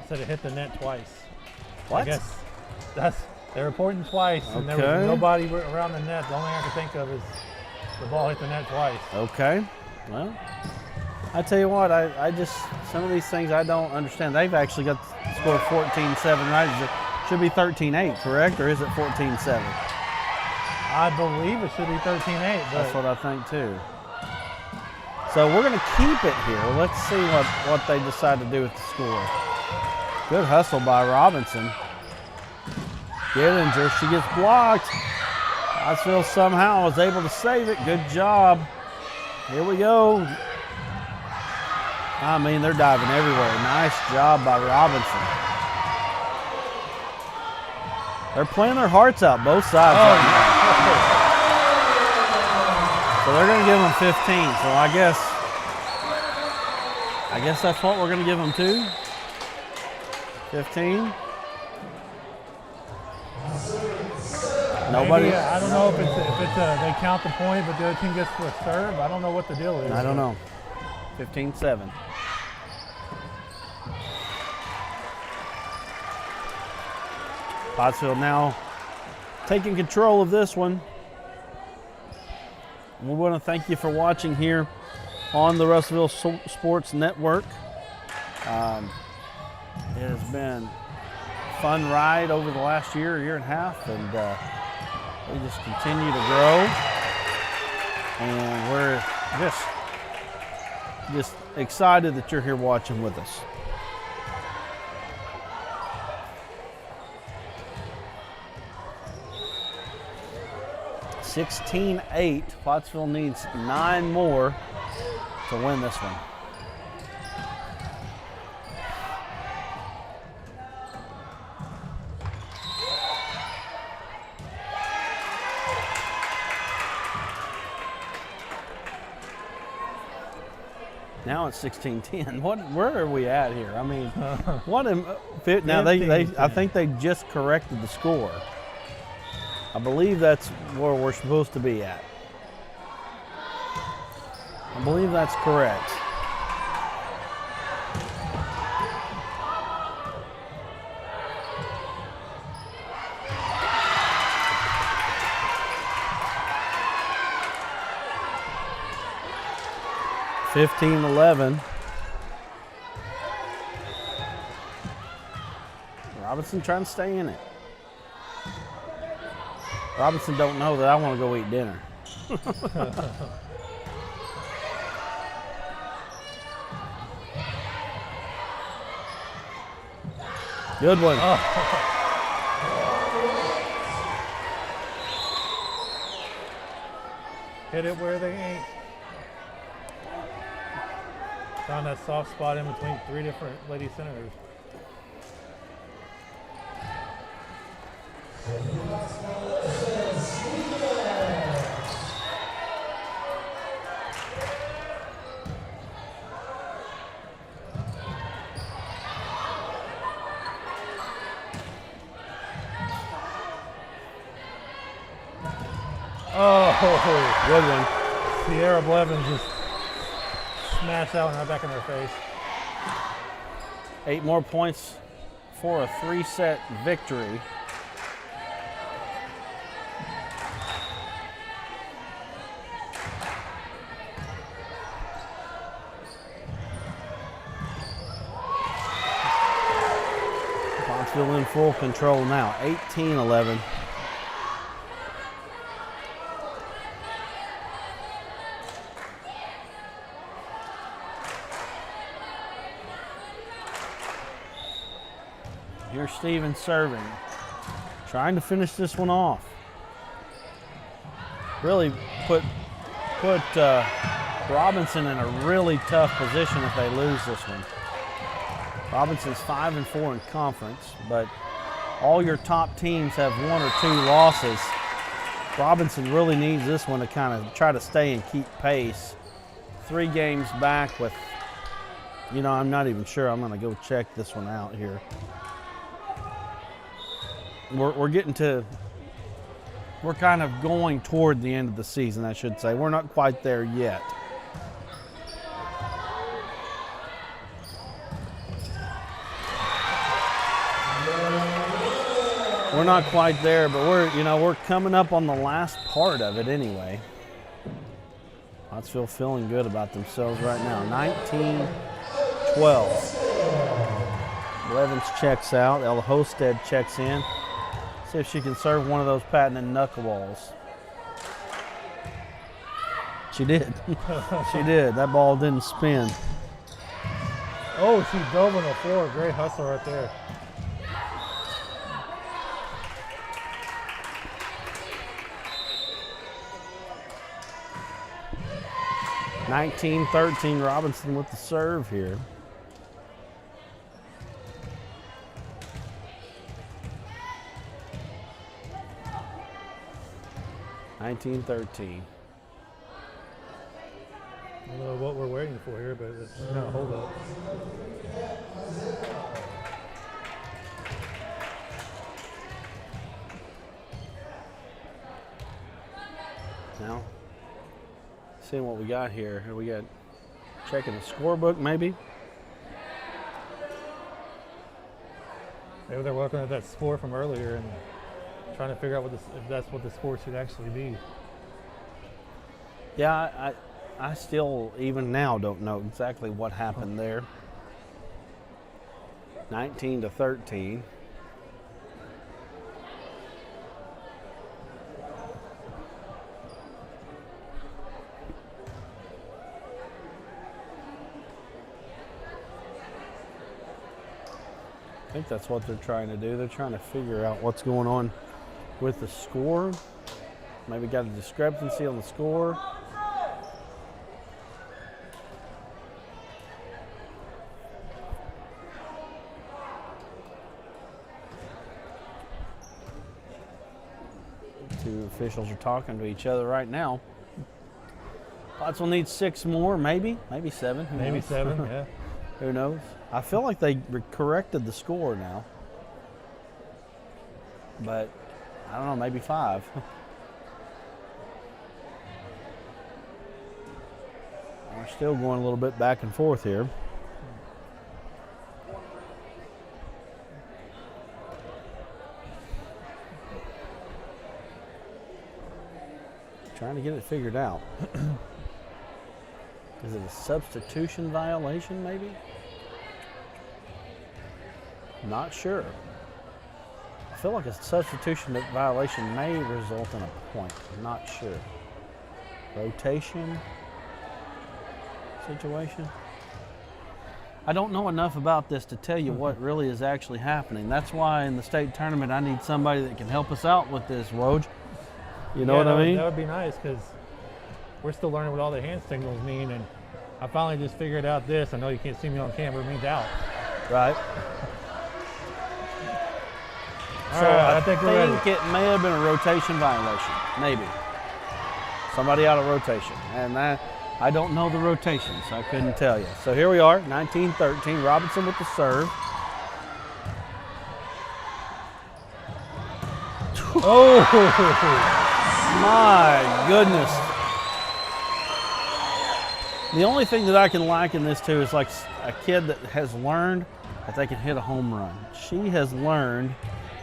Speaker 3: Said it hit the net twice.
Speaker 2: What?
Speaker 3: I guess they were pointing twice, and there was nobody around the net. The only thing I can think of is the ball hit the net twice.
Speaker 2: Okay. Well, I tell you what, I just, some of these things I don't understand. They've actually got the score 14-7, right? It should be 13-8, correct? Or is it 14-7?
Speaker 3: I believe it should be 13-8.
Speaker 2: That's what I think too. So we're going to keep it here. Let's see what they decide to do with the score. Good hustle by Robinson. Gettinger, she gets blocked. Pottsville somehow was able to save it. Good job. Here we go. I mean, they're diving everywhere. Nice job by Robinson. They're playing their hearts out, both sides. So they're going to give them 15. So I guess that's what we're going to give them too. 15. Nobody.
Speaker 3: Maybe, I don't know if it's they count the point, but the other team gets to a serve. I don't know what the deal is.
Speaker 2: I don't know. 15-7. Pottsville now taking control of this one. We want to thank you for watching here on the Russellville Sports Network. It has been a fun ride over the last year and a half, and we just continue to grow. And we're just excited that you're here watching with us. (16-8). Pottsville needs 9 more to win this one. Now it's 16-10. Where are we at here? I mean, what? Now I think they just corrected the score. I believe that's where we're supposed to be at. I believe that's correct. (15-11). Robinson trying to stay in it. Robinson don't know that I want to go eat dinner. Good one. Oh.
Speaker 3: Hit it where they ain't. Found that soft spot in between 3 different lady senators. Oh,
Speaker 2: good one.
Speaker 3: Sierra Blevins just smashed that one right back in their face.
Speaker 2: 8 more points for a 3-set victory. Pottsville in full control now, 18-11. Here's Stevens serving, trying to finish this one off. Really put Robinson in a really tough position if they lose this one. Robinson's 5-4 in conference, but all your top teams have 1 or 2 losses. Robinson really needs this one to kind of try to stay and keep pace. 3 games back with, I'm not even sure. I'm going to go check this one out here. We're kind of going toward the end of the season, I should say. We're not quite there yet. We're not quite there, but we're coming up on the last part of it anyway. Pottsville feeling good about themselves right now. 19-12. Blevins checks out. Ella Hosted checks in. See if she can serve one of those patented knuckleballs. She did. She did. That ball didn't spin.
Speaker 3: Oh, she dove on the floor. Great hustle right there.
Speaker 2: (19-13) Robinson with the serve here. (19-13).
Speaker 3: I don't know what we're waiting for here, but it's kind of hold up.
Speaker 2: Now, seeing what we got here. We got checking the scorebook, maybe.
Speaker 3: Maybe they're looking at that score from earlier and trying to figure out if that's what the score should actually be.
Speaker 2: Yeah, I still, even now, don't know exactly what happened there. 19-13. I think that's what they're trying to do. They're trying to figure out what's going on with the score. Maybe got a discrepancy on the score. Two officials are talking to each other right now. Pottsville needs 6 more, maybe 7. Who
Speaker 3: Maybe
Speaker 2: knows?
Speaker 3: 7, yeah.
Speaker 2: Who knows? I feel like they corrected the score now. But I don't know, maybe 5. We're still going a little bit back and forth here. Trying to get it figured out. Is it a substitution violation, maybe? Not sure. I feel like a substitution violation may result in a point. I'm not sure. Rotation situation. I don't know enough about this to tell you what really is actually happening. That's why in the state tournament I need somebody that can help us out with this, Woj. You know what I mean?
Speaker 3: That would be nice because we're still learning what all the hand signals mean, and I finally just figured out this. I know you can't see me on camera, it means out.
Speaker 2: Right.
Speaker 3: All
Speaker 2: So
Speaker 3: right,
Speaker 2: I
Speaker 3: think we're ready.
Speaker 2: it may have been a rotation violation, maybe. Somebody out of rotation. And I don't know the rotation, so I couldn't tell you. So here we are, 19-13, Robinson with the serve.
Speaker 3: Oh!
Speaker 2: My goodness. The only thing that I can liken this to is like a kid that has learned that they can hit a home run. She has learned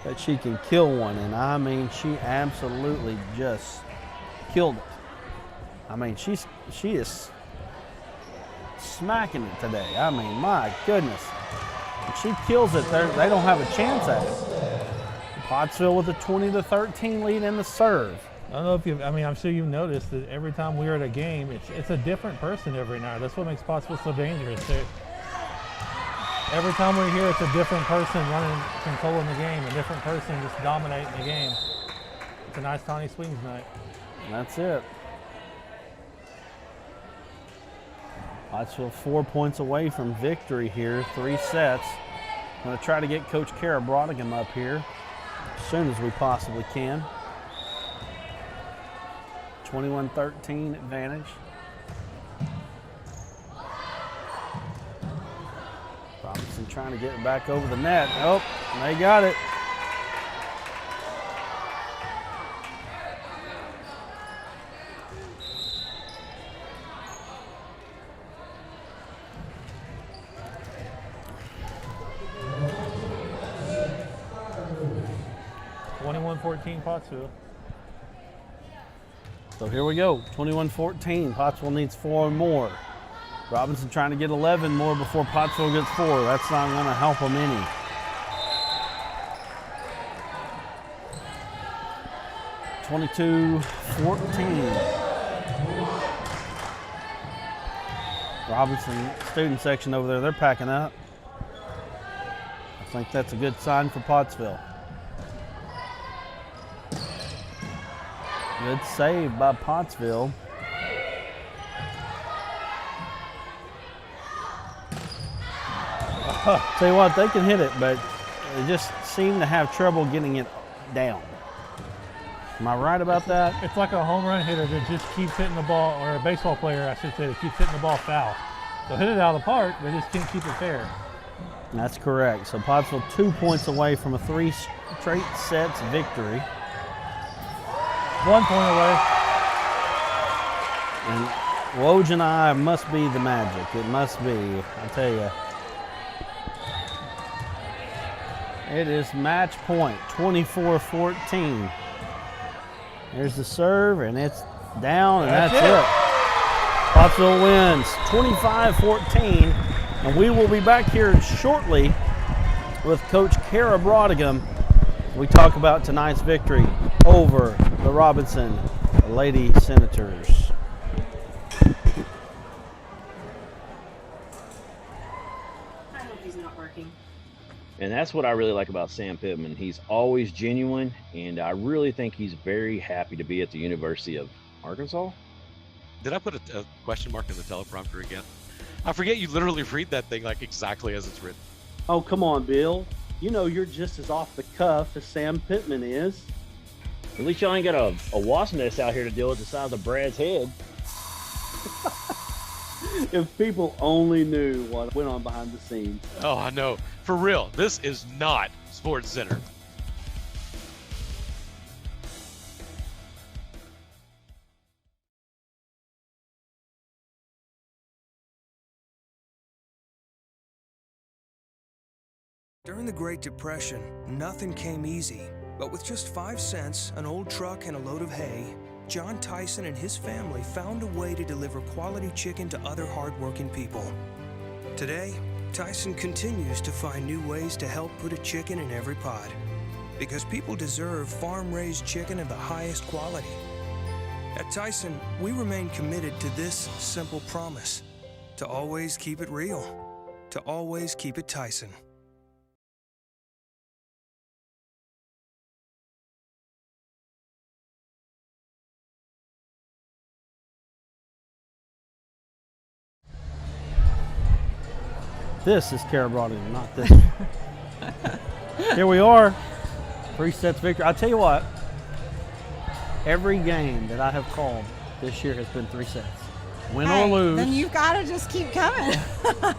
Speaker 2: that she can kill one, and I mean, she absolutely just killed it. I mean, she is smacking it today. I mean, my goodness. If she kills it, they don't have a chance at it. Pottsville with a 20-13 lead in the serve.
Speaker 3: I don't know if I'm sure you've noticed that every time we're at a game, it's a different person every night. That's what makes Pottsville so dangerous. Every time we're here, it's a different person running, controlling the game, a different person just dominating the game. It's a nice Tawny Swings night.
Speaker 2: That's it. Pottsville 4 points away from victory here, 3 sets. Going to try to get Coach Kara Brodigan up here as soon as we possibly can. 21-13 advantage. Robinson trying to get it back over the net. Oh, they got it.
Speaker 3: Pottsville.
Speaker 2: So here we go, 21-14. Pottsville needs 4 more. Robinson trying to get 11 more before Pottsville gets 4. That's not going to help them any. Robinson student section over there, they're packing up. I think that's a good sign for Pottsville. Good save by Pottsville. Tell you what, they can hit it, but they just seem to have trouble getting it down. Am I right about that?
Speaker 3: It's like a home run hitter that just keeps hitting the ball, or a baseball player, I should say, that keeps hitting the ball foul. They'll hit it out of the park, they just can't keep it fair.
Speaker 2: That's correct. So Pottsville 2 points away from a 3 straight sets victory.
Speaker 3: 1 point away.
Speaker 2: And Woj and I must be the magic. It must be, I tell you. It is match point, 24-14. There's the serve, and it's down, and that's it. Pottsville wins 25-14, and we will be back here shortly with Coach Kara Brodigan. We talk about tonight's victory over the Robinson Lady Senators.
Speaker 6: I hope he's not working.
Speaker 5: And that's what I really like about Sam Pittman. He's always genuine, and I really think he's very happy to be at the University of Arkansas.
Speaker 1: Did I put a question mark in the teleprompter again? I forget you literally read that thing like exactly as it's written.
Speaker 2: Oh, come on, Bill. You know you're just as off the cuff as Sam Pittman is.
Speaker 5: At least y'all ain't got a wasp nest out here to deal with the size of Brad's head.
Speaker 2: If people only knew what went on behind the scenes.
Speaker 1: Oh, I know. For real, this is not Sports Center.
Speaker 4: During the Great Depression, nothing came easy. But with just 5 cents, an old truck, and a load of hay, John Tyson and his family found a way to deliver quality chicken to other hardworking people. Today, Tyson continues to find new ways to help put a chicken in every pot. Because people deserve farm-raised chicken of the highest quality. At Tyson, we remain committed to this simple promise: to always keep it real, to always keep it Tyson.
Speaker 2: This is Kara Brodigan, not this. Here we are, 3 sets victory. I'll tell you what, every game that I have called this year has been 3 sets. Win or lose.
Speaker 7: Then you've got to just keep coming.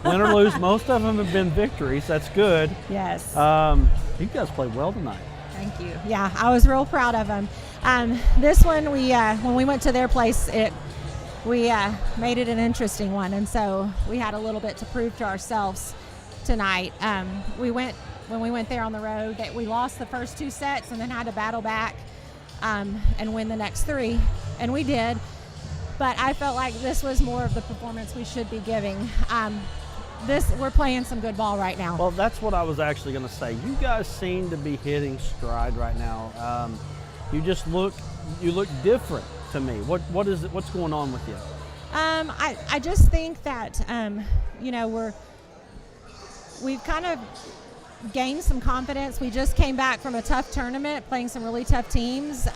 Speaker 2: Win or lose, most of them have been victories. That's good.
Speaker 7: Yes.
Speaker 2: You guys played well tonight.
Speaker 7: Thank you. Yeah, I was real proud of them. This one, when we went to their place, we made it an interesting one, and so we had a little bit to prove to ourselves tonight. When we went there on the road, that we lost the first 2 sets and then had to battle back and win the next 3, and we did. But I felt like this was more of the performance we should be giving. We're playing some good ball right now.
Speaker 2: Well, that's what I was actually going to say. You guys seem to be hitting stride right now. You look different to me. What is it? What's going on with you?
Speaker 7: I just think that we've kind of gained some confidence. We just came back from a tough tournament, playing some really tough teams,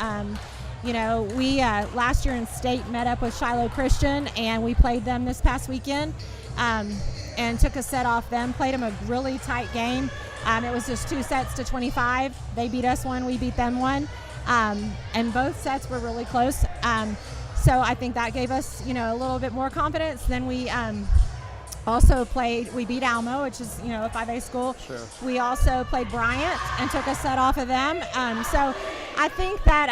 Speaker 7: You know, we last year in state met up with Shiloh Christian, and we played them this past weekend, and took a set off them. Played them a really tight game. It was just 2 sets to 25. They beat us one, we beat them one, and both sets were really close. So I think that gave us, you know, a little bit more confidence. Then we also we beat Almo, which is, you know, a 5A school.
Speaker 2: Sure.
Speaker 7: We also played Bryant and took a set off of them. So I think that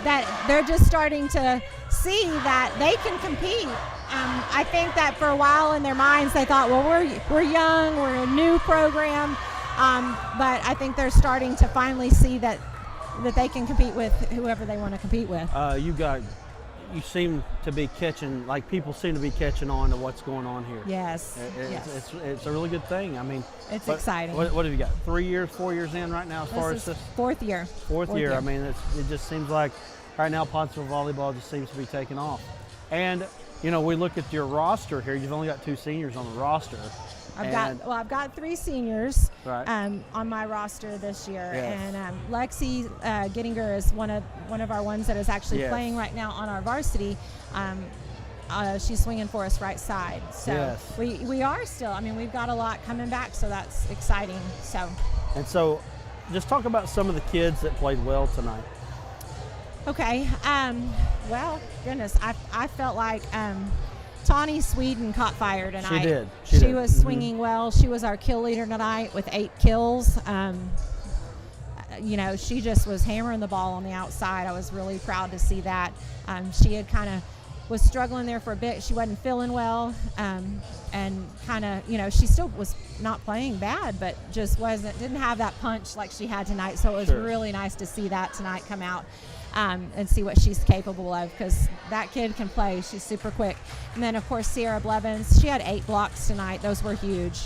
Speaker 7: that they're just starting to see that they can compete. I think that for a while in their minds they thought, well, we're young, we're a new program, but I think they're starting to finally see that they can compete with whoever they want to compete with.
Speaker 2: You seem to be catching, like people seem to be catching on to what's going on here.
Speaker 7: Yes.
Speaker 2: It's a really good thing. I mean,
Speaker 7: it's exciting.
Speaker 2: What have you got? 3 years, 4 years in right now as far as this?
Speaker 7: Fourth year.
Speaker 2: Fourth year. I mean, it just seems like right now Pottsville volleyball just seems to be taking off. And, you know, we look at your roster here. You've only got 2 seniors on the roster.
Speaker 7: I've got 3 seniors
Speaker 2: right.
Speaker 7: On my roster this year,
Speaker 2: Yes.
Speaker 7: and Lexi Gettinger is one of our ones that is actually
Speaker 2: Yes.
Speaker 7: playing right now on our varsity. She's swinging for us right side, so
Speaker 2: Yes.
Speaker 7: we are still. I mean, we've got a lot coming back, so that's exciting.
Speaker 2: So, just talk about some of the kids that played well tonight.
Speaker 7: Okay. Well, goodness, I felt like. Tawny Sweden caught fire tonight.
Speaker 2: She did.
Speaker 7: She was swinging well. She was our kill leader tonight with 8 kills. You know, she just was hammering the ball on the outside. I was really proud to see that. She had kind of was struggling there for a bit. She wasn't feeling well, and kind of, you know, she still was not playing bad, but just didn't have that punch like she had tonight. So it was really nice to see that tonight come out. And see what she's capable of, because that kid can play. She's super quick. And then, of course, Sierra Blevins, she had 8 blocks tonight. Those were huge.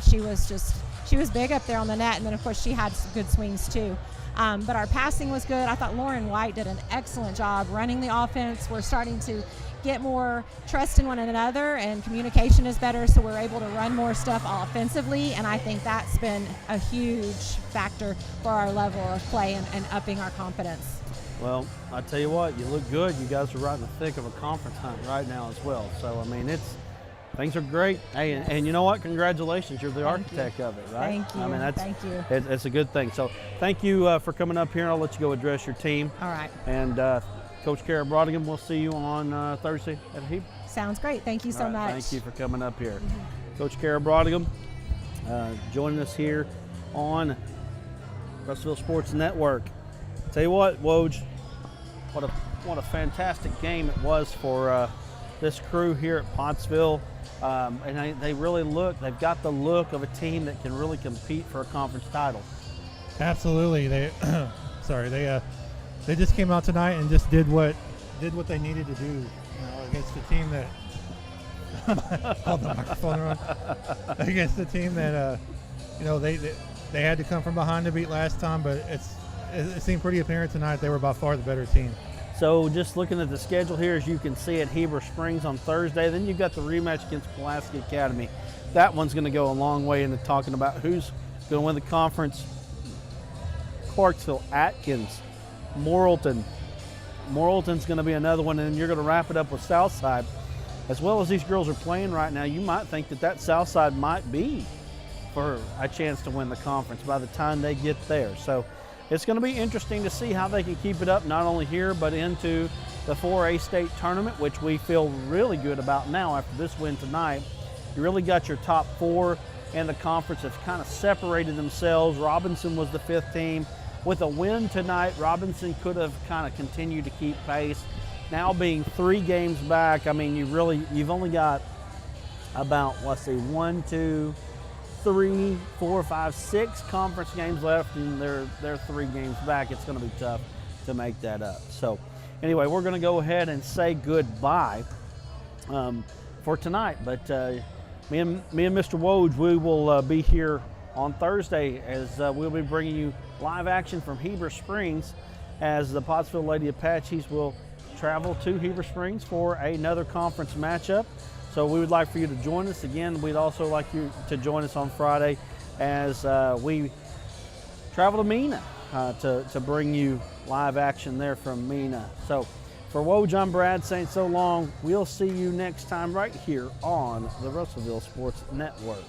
Speaker 7: She was big up there on the net, and then, of course, she had some good swings, too. But our passing was good. I thought Lauren White did an excellent job running the offense. We're starting to get more trust in one another, and communication is better, so we're able to run more stuff offensively, and I think that's been a huge factor for our level of play and upping our confidence.
Speaker 2: Well, I tell you what, you look good. You guys are right in the thick of a conference hunt right now as well. So, I mean, things are great. Hey, and you know what? Congratulations. You're the architect of it, right?
Speaker 7: Thank you.
Speaker 2: I mean,
Speaker 7: Thank you.
Speaker 2: It's a good thing. So, thank you for coming up here. I'll let you go address your team.
Speaker 7: All right.
Speaker 2: And Coach Kara Brodigan, we'll see you on Thursday at Heber.
Speaker 7: Sounds great. Thank you so much.
Speaker 2: Thank you for coming up here. Coach Kara Brodigan joining us here on Russellville Sports Network. Tell you what, Woj, what a fantastic game it was for this crew here at Pottsville. And they've got the look of a team that can really compete for a conference title.
Speaker 3: Absolutely. They just came out tonight and just did what they needed to do, you know, against the team that hold the microphone on. Against the team that you know, they had to come from behind to beat last time, but it seemed pretty apparent tonight they were by far the better team.
Speaker 2: So just looking at the schedule here, as you can see at Heber Springs on Thursday, then you've got the rematch against Pulaski Academy. That one's going to go a long way into talking about who's going to win the conference. Clarksville, Atkins, Morrilton. Morrilton's going to be another one, and then you're going to wrap it up with Southside. As well as these girls are playing right now, you might think that Southside might be for a chance to win the conference by the time they get there. So it's going to be interesting to see how they can keep it up, not only here, but into the 4A state tournament, which we feel really good about now after this win tonight. You really got your top 4 in the conference have kind of separated themselves. Robinson was the 5th team. With a win tonight, Robinson could have kind of continued to keep pace. Now being 3 games back, I mean, you've only got about, 1, 2, 3, 4, 5, 6 conference games left, and they're 3 games back. It's going to be tough to make that up. So anyway, we're going to go ahead and say goodbye for tonight. But me and Mr. Woj, we will be here on Thursday as we'll be bringing you live action from Heber Springs as the Pottsville Lady Apaches will travel to Heber Springs for another conference matchup. So we would like for you to join us. Again, we'd also like you to join us on Friday as we travel to Mena to bring you live action there from Mina. So for Woj, I'm Brad saying so long. We'll see you next time right here on the Russellville Sports Network.